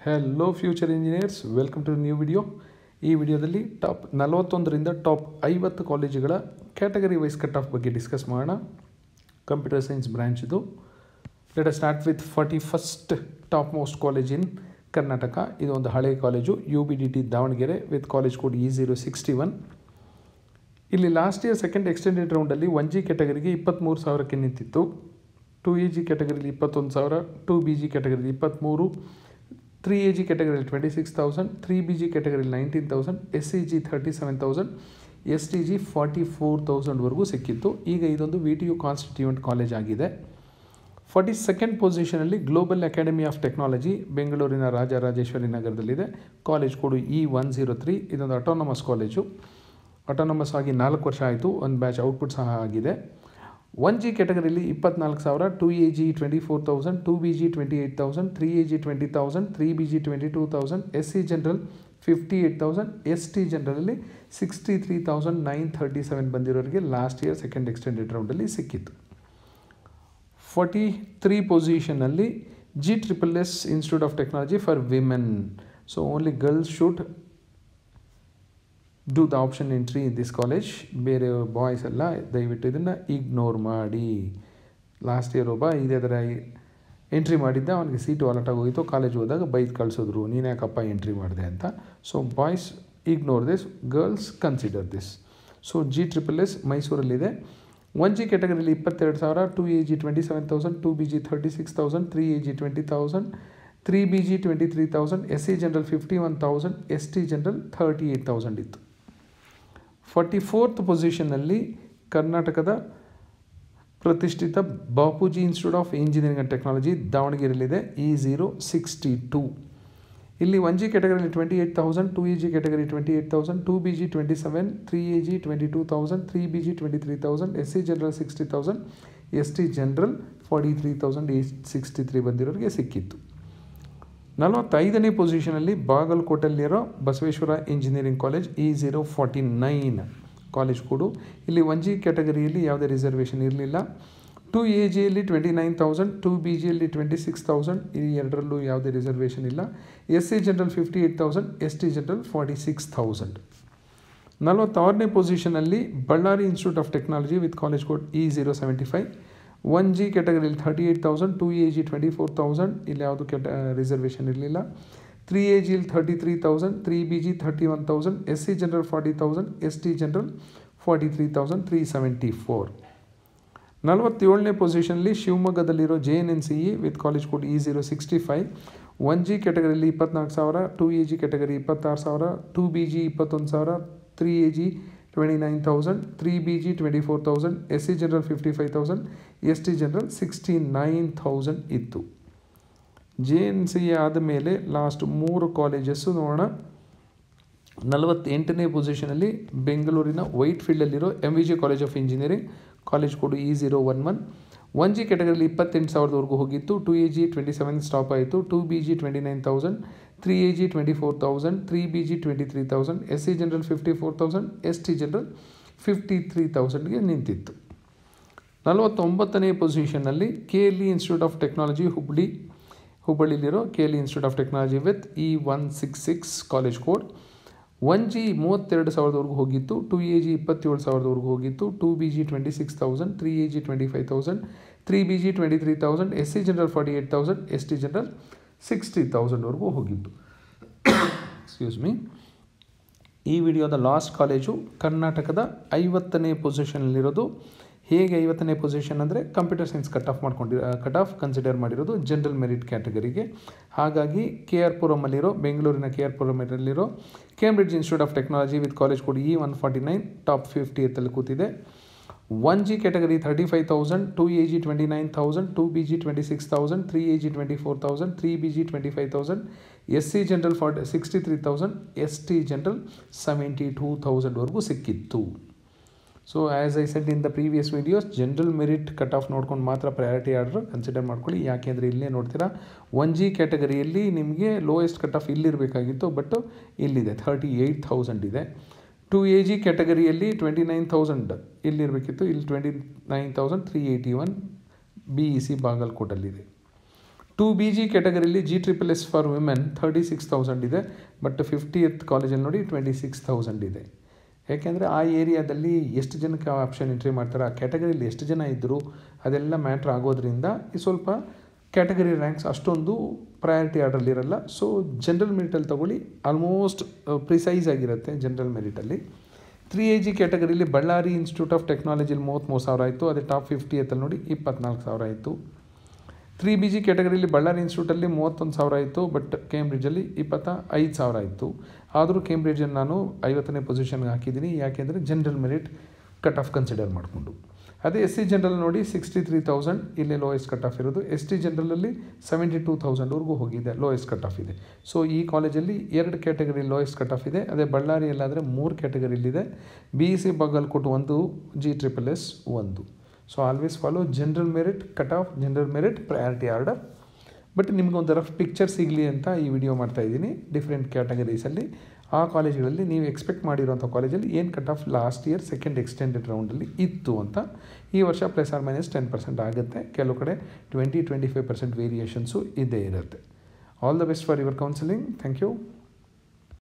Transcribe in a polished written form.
Hello future engineers, welcome to new video. ಈ ವಿಡಿಯೋದಲ್ಲಿ top 41ರಿಂದ ಟಾಪ್ 50 ಕಾಲೇಜುಗಳ ಕ್ಯಾಟಗರಿ ವೈಸ್ ಕಟ್ ಆಫ್ ಬಗ್ಗೆ ಡಿಸ್ಕಸ್ ಮಾಡೋಣ. ಕಂಪ್ಯೂಟರ್ ಸೈನ್ಸ್ ಬ್ರಾಂಚ್ ಇದು. Let us start with 41st top most college in Karnataka. ಇದು ಒಂದು ಹಳೆಯ college, UBDT Davanagere with college code E061. ಇಲ್ಲಿ ಲಾಸ್ಟ್ ಇಯರ್ ಸೆಕೆಂಡ್ ಎಕ್ಸ್ಟೆಂಡೆಡ್ ರೌಂಡಲ್ಲಿ 1G ಕ್ಯಾಟಗರಿಗೆ 23,000ಕ್ಕೆ ನಿಂತಿತ್ತು. 2AG ಕ್ಯಾಟಗರಿಲಿ 21,000, 2BG ಕ್ಯಾಟಗರಿಲಿ 23, 3AG ಕ್ಯಾಟಗರಿಲಿ 26,000, 3BG ಕ್ಯಾಟಗರಿಲಿ 19,000, SCG 37,000, STG 44,000ವರೆಗೂ ಸಿಕ್ಕಿತ್ತು. ಈಗ ಇದೊಂದು VTU ಕಾನ್ಸ್ಟಿಟ್ಯೂಯೆಂಟ್ ಕಾಲೇಜ್ ಆಗಿದೆ. 42nd ಪೊಸಿಷನಲ್ಲಿ ಗ್ಲೋಬಲ್ ಅಕಾಡೆಮಿ ಆಫ್ ಟೆಕ್ನಾಲಜಿ ಬೆಂಗಳೂರಿನ ರಾಜರಾಜೇಶ್ವರಿ ನಗರದಲ್ಲಿದೆ. College code E103. ಇದೊಂದು ಅಟಾನಮಸ್ ಕಾಲೇಜು. ಅಟಾನಮಸ್ ಆಗಿ 4 ವರ್ಷ ಆಯಿತು. ಒಂದು ಬ್ಯಾಚ್ ಔಟ್ಪುಟ್ ಸಹ ಆಗಿದೆ. 1G ಕ್ಯಾಟಗರಿಲಿ 24,000, 2AG 24,000, 2BG 28,000, 3AG 20,000, 3BG 22,000, SC general 58,000, ST ಜನರಲಲ್ಲಿ 63,937 ಬಂದಿರೋರಿಗೆ ಲಾಸ್ಟ್ ಇಯರ್ ಸೆಕೆಂಡ್ ಎಕ್ಸ್ಟೆಂಡೆಡ್ ರೌಂಡಲ್ಲಿ ಸಿಕ್ಕಿತ್ತು. 43 ಪೊಸಿಷನಲ್ಲಿ GSSS institute of technology for women. So only girls should do the option entry in this college. ಬೇರೆ boys ಎಲ್ಲ ದಯವಿಟ್ಟು ಇದನ್ನು ಇಗ್ನೋರ್ ಮಾಡಿ. ಲಾಸ್ಟ್ ಇಯರ್ ಒಬ್ಬ ಇದೇ ಥರ ಎಂಟ್ರಿ ಮಾಡಿದ್ದ, ಅವನಿಗೆ ಸೀಟು ಅಲರ್ಟಾಗಿ ಹೋಗಿತ್ತು. ಕಾಲೇಜ್ ಹೋದಾಗ ಬೈಕ್ ಕಳಿಸಿದ್ರು, ನೀನು ಯಾಕಪ್ಪ ಎಂಟ್ರಿ ಮಾಡಿದೆ ಅಂತ. So boys ignore this, girls consider this. So GSSS ಮೈಸೂರಲ್ಲಿದೆ. 1G ಕ್ಯಾಟಗರಿಲಿ 22,000, 2AG 27,000, 2BG 36,000, 3AG 20,000, 3BG 23,000, SC general 51,000, ST general 38,000 ಇತ್ತು. 44th ಪೊಸಿಷನ್ನಲ್ಲಿ ಕರ್ನಾಟಕದ ಪ್ರತಿಷ್ಠಿತ Bapuji institute of engineering and technology ದಾವಣಗೆರೆಯಲ್ಲಿದೆ. E062. ಇಲ್ಲಿ 1G ಕ್ಯಾಟಗರಿಲಿ 28,000, 2AG category 28,000, 2BG 27, 3AG 22,000, 3BG 23,000, SC general 60,000, ST general 43,863 ಬಂದಿರೋರಿಗೆ ಸಿಕ್ಕಿತ್ತು. 45ನೇ ಪೊಸಿಷನಲ್ಲಿ ಬಾಗಲಕೋಟೆಯಲ್ಲಿರೋ Basaveshwara engineering college E049 college code. ಇಲ್ಲಿ 1G ಕ್ಯಾಟಗರಿಯಲ್ಲಿ ಯಾವುದೇ ರಿಸರ್ವೇಷನ್ ಇರಲಿಲ್ಲ. 2AGಯಲ್ಲಿ 29,000, 2BGಯಲ್ಲಿ 26,000, ಈ ಎರಡರಲ್ಲೂ ಯಾವುದೇ ರಿಸರ್ವೇಷನ್ ಇಲ್ಲ. SC general 58,000, ST general 46,000. 46ನೇ ಪೊಸಿಷನಲ್ಲಿ Ballari institute of technology with college code E075. 1G ಕ್ಯಾಟಗರಿಲಿ 38,000, 2AG 24,000, ಇಲ್ಲಿ ಯಾವುದು ರಿಸರ್ವೇಷನ್ ಇರಲಿಲ್ಲ. 3AGಯಲ್ಲಿ 33,000, 3BG 31,000, SC general 40,000, ST general 43,374. 47ನೇ ಪೊಸಿಷನಲ್ಲಿ ಶಿವಮೊಗ್ಗದಲ್ಲಿರೋ JNNCE with college code E065. 1G ಕ್ಯಾಟಗರಿಲಿ 24,000, 2AG category 26,000, 2BG 21,000, 3AG 29,000, 3BG 24,000, SC general 55,000, ST general 69,000 ಇತ್ತು. JNCE ಆದಮೇಲೆ ಲಾಸ್ಟ್ 3 ಕಾಲೇಜಸ್ಸು ನೋಡೋಣ. 48ನೇ ಪೊಸಿಷನಲ್ಲಿ ಬೆಂಗಳೂರಿನ ವೈಟ್ ಫೀಲ್ಡಲ್ಲಿರೋ MVG college of engineering, college code E011. 1G ಕ್ಯಾಟಗರಿಲಿ 28,000ವರೆಗೂ ಹೋಗಿತ್ತು. 2AG 27 ಸ್ಟಾಪ್ ಆಯಿತು. 2BG 29,000, 3AG 24,000, 3BG 23,000, SC general 54,000, ST general 53,000ಗೆ ನಿಂತಿತ್ತು. 49ನೇ ಪೊಸಿಷನ್ನಲ್ಲಿ KLE ಇನ್ಸ್ಟಿಟ್ಯೂಟ್ ಆಫ್ ಟೆಕ್ನಾಲಜಿ ಹುಬ್ಬಳ್ಳಿಲಿರೋ KLE institute of technology with E166 college code. 1G 32,000ವರೆಗೂ ಹೋಗಿತ್ತು. 2AG 27,000ವರೆಗೂ ಹೋಗಿತ್ತು. 2BG 26,000, 3AG 25,000, 3BG 23,000, SC general 48,000, ST general 60,000ವರೆಗೂ ಹೋಗಿತ್ತು. Excuse me. ಈ ವಿಡಿಯೋದ ಲಾಸ್ಟ್ ಕಾಲೇಜು ಕರ್ನಾಟಕದ 50ನೇ ಪೊಸಿಷನಲ್ಲಿರೋದು. ಹೇಗೆ 50ನೇ ಪೊಸಿಷನ್ ಅಂದರೆ computer science cut off consider ಮಾಡಿರೋದು ಜನರಲ್ ಮೆರಿಟ್ ಕ್ಯಾಟಗರಿಗೆ. ಹಾಗಾಗಿ KR ಪುರಮಲ್ಲಿರೋ ಬೆಂಗಳೂರಿನ KR ಪುರಮಲ್ಲಿರೋ Cambridge institute of technology with college code E149 top 50ಯಲ್ಲಿ ಕೂತಿದೆ. 1G ಕ್ಯಾಟಗರಿ 35,000, 2AG 29,000, 2BG 26,000, 3AG 24,000, 3BG 25,000, SC general 63,000, ST general 72,000ವರೆಗೂ ಸಿಕ್ಕಿತ್ತು. So as I said in the previous videos, general merit cut off ನೋಡ್ಕೊಂಡು ಮಾತ್ರ priority order consider ಮಾಡ್ಕೊಳ್ಳಿ. ಯಾಕೆಂದರೆ ಇಲ್ಲೇ ನೋಡ್ತೀರಾ 1G ಕ್ಯಾಟಗರಿಯಲ್ಲಿ ನಿಮಗೆ ಲೋಯೆಸ್ಟ್ ಕಟ್ ಆಫ್ ಇಲ್ಲಿರಬೇಕಾಗಿತ್ತು, ಬಟ್ ಇಲ್ಲಿದೆ 38,000 ಇದೆ. 2AG ಕ್ಯಾಟಗರಿಯಲ್ಲಿ 29,000 ಇಲ್ಲಿರಬೇಕಿತ್ತು, ಇಲ್ಲಿ 29,381 BEC ಬಾಗಲಕೋಟಲ್ಲಿದೆ. 2BG ಕ್ಯಾಟಗರಿಲಿ GSSS for women 36,000 ಇದೆ, ಬಟ್ 50th ಕಾಲೇಜಲ್ಲಿ ನೋಡಿ 26,000 ಇದೆ. ಯಾಕೆಂದರೆ ಆ ಏರಿಯಾದಲ್ಲಿ ಎಷ್ಟು ಜನಕ್ಕೆ ಆಪ್ಷನ್ ಎಂಟ್ರಿ ಮಾಡ್ತಾರೆ, ಆ ಕ್ಯಾಟಗರಿಲಿ ಎಷ್ಟು ಜನ ಇದ್ದರು ಅದೆಲ್ಲ ಮ್ಯಾಟ್ರ್ ಆಗೋದ್ರಿಂದ ಈ ಸ್ವಲ್ಪ ಕ್ಯಾಟಗರಿ ರ್ಯಾಂಕ್ಸ್ ಅಷ್ಟೊಂದು ಪ್ರಯಾರಿಟಿ ಆರ್ಡ್ರಲ್ಲಿರಲ್ಲ. ಸೊ ಜನರಲ್ ಮೆರಿಟಲ್ಲಿ ತೊಗೊಳ್ಳಿ, ಆಲ್ಮೋಸ್ಟ್ ಪ್ರಿಸೈಸ್ ಆಗಿರುತ್ತೆ ಜನರಲ್ ಮೆರಿಟಲ್ಲಿ. 3AG ಕ್ಯಾಟಗರಿಲಿ ಬಳ್ಳಾರಿ ಇನ್ಸ್ಟಿಟ್ಯೂಟ್ ಆಫ್ ಟೆಕ್ನಾಲಜಿಲಿ 33,000 ಆಯಿತು, ಅದೇ ಟಾಪ್ 50th ನೋಡಿ 24,000 ಆಯಿತು. 3BG ಕ್ಯಾಟಗರಿಲಿ ಬಳ್ಳಾರಿ ಇನ್ಸ್ಟಿಟ್ಯೂಟಲ್ಲಿ 31,000 ಆಯಿತು, ಬಟ್ ಕೇಂಬ್ರಿಡ್ಜಲ್ಲಿ 25,000 ಆಯಿತು. ಆದರೂ ಕೇಂಬ್ರಿಡ್ಜನ್ನು ನಾನು 50ನೇ ಪೊಸಿಷನ್ಗೆ ಹಾಕಿದ್ದೀನಿ, ಯಾಕೆಂದರೆ general merit cut off consider ಮಾಡಿಕೊಂಡು. ಅದೇ SC ಜನರಲ್ ನೋಡಿ 63,000 ಇಲ್ಲೇ ಲೋಯೆಸ್ಟ್ ಕಟ್ ಆಫ್ ಇರೋದು. ST ಜನರಲಲ್ಲಿ 72,000ವರೆಗೂ ಹೋಗಿದೆ, ಲೋಯೆಸ್ಟ್ ಕಟ್ ಆಫ್ ಇದೆ. ಸೊ ಈ ಕಾಲೇಜಲ್ಲಿ 2 ಕ್ಯಾಟಗರಿ ಲೋಯೆಸ್ಟ್ ಕಟ್ ಆಫ್ ಇದೆ. ಅದೇ ಬಳ್ಳಾರಿಯಲ್ಲಾದರೆ 3 ಕ್ಯಾಟಗರಿಲಿದೆ. BEC Bagalkot 1, GSSS 1. So always follow general merit cut off, general merit priority order. But ನಿಮ್ಗೆ ಒಂದು ರಫ್ ಪಿಕ್ಚರ್ ಸಿಗಲಿ ಅಂತ ಈ ವಿಡಿಯೋ ಮಾಡ್ತಾಯಿದ್ದೀನಿ. ಡಿಫ್ರೆಂಟ್ ಕ್ಯಾಟಗರೀಸಲ್ಲಿ ಆ ಕಾಲೇಜ್ಗಳಲ್ಲಿ ನೀವು ಎಕ್ಸ್ಪೆಕ್ಟ್ ಮಾಡಿರೋಂಥ ಕಾಲೇಜಲ್ಲಿ ಏನು cut off last year second extended ರೌಂಡಲ್ಲಿ ಇತ್ತು ಅಂತ. ಈ ವರ್ಷ ±10% ಆಗುತ್ತೆ, ಕೆಲವು ಕಡೆ 20-25% ವೇರಿಯೇಷನ್ಸು ಇದ್ದೇ ಇರುತ್ತೆ. All the best for your counselling. Thank you.